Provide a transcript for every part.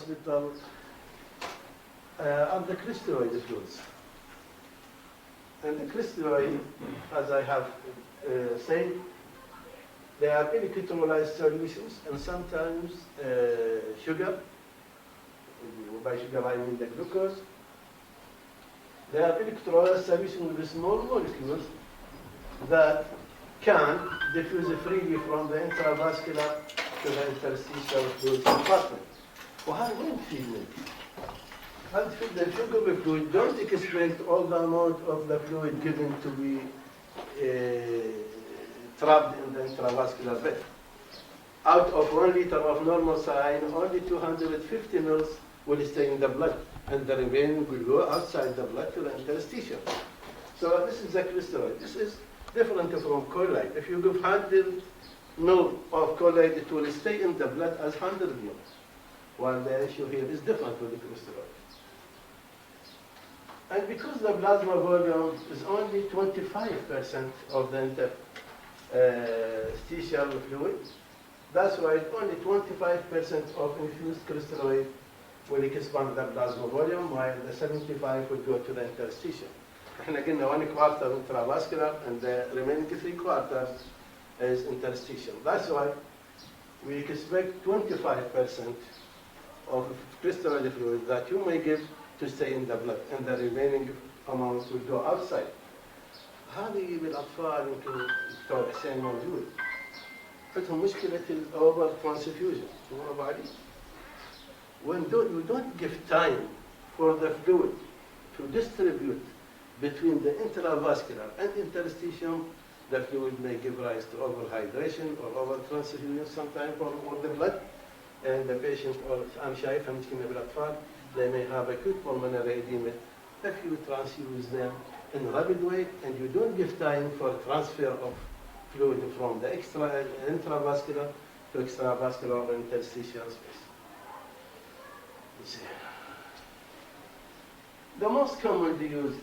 hospital are the crystalloid fluids. And the crystalloid, as I have said, they are electrolyzed solutions and sometimes sugar. By sugar I mean the glucose. They are electrolyzed solutions with small molecules that can diffuse freely from the intravascular to the interstitial fluid compartment. وهذا وين تفيدنا؟ هذا تفيدنا الشوك بالفلويد. Don't expect all the amount of the fluid given to be trapped in the intravascular bed. Out of 1 liter of normal saline, only 250 mL will stay in the blood, and the remaining will go outside the blood to the interstitial. So this is the crystalloid. This is different from colloid. If you give 100 ml of colloid, it will stay in the blood as 100 ml. While the issue here is different with the crystalloid. And because the plasma volume is only 25% of the interstitial fluid, that's why only 25% of infused crystalloid will expand the plasma volume, while the 75% will go to the interstitial. احنا قلنا 1/4 intravascular and the remaining 3/4 is interstitial. That's why we expect 25% of crystalloid fluid that you may give to stay in the blood, and the remaining amount will go outside. هذه بالأطفال يمكن دكتور حسين موجود. عندهم مشكلة الأوفر ترانسفيوجن. When you don't give time for the fluid to distribute between the intravascular and interstitium, the fluid may give rise to overhydration or overtransfusion sometimes for the blood, and the patient, or I'm شايفها مشكلة بالأطفال, they may have acute pulmonary edema. If you transfuse them in a rapid way and you don't give time for transfer of fluid from the intravascular to extravascular or interstitial space. The most commonly used,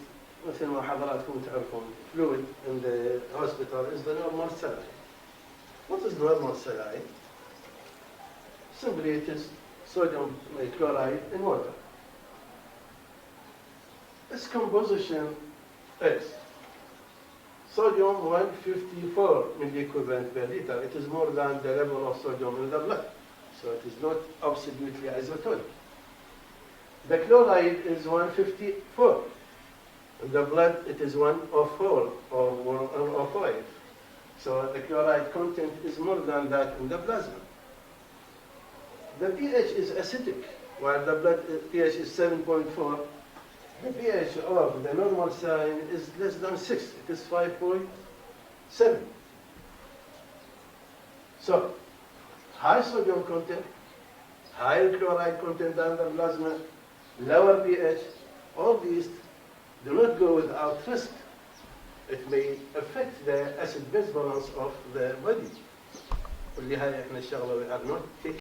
مثل ما حضراتكم تعرفون, fluid in the hospital is the normal saline. What is normal saline? Simply it is sodium chloride in water. Its composition is sodium 154 milliequivalent per liter. It is more than the level of sodium in the blood. So it is not absolutely isotonic. The chloride is 154. In the blood, it is 104 or 105. So the chloride content is more than that in the plasma. The pH is acidic. While the blood pH is 7.4, the pH of the normal saline is less than 6. It is 5.7. So, high sodium content, higher chloride content than the plasma, lower pH, all these do not go without risk. It may affect the acid-base balance of the body. واللي هاي احنا الشغله we are not taking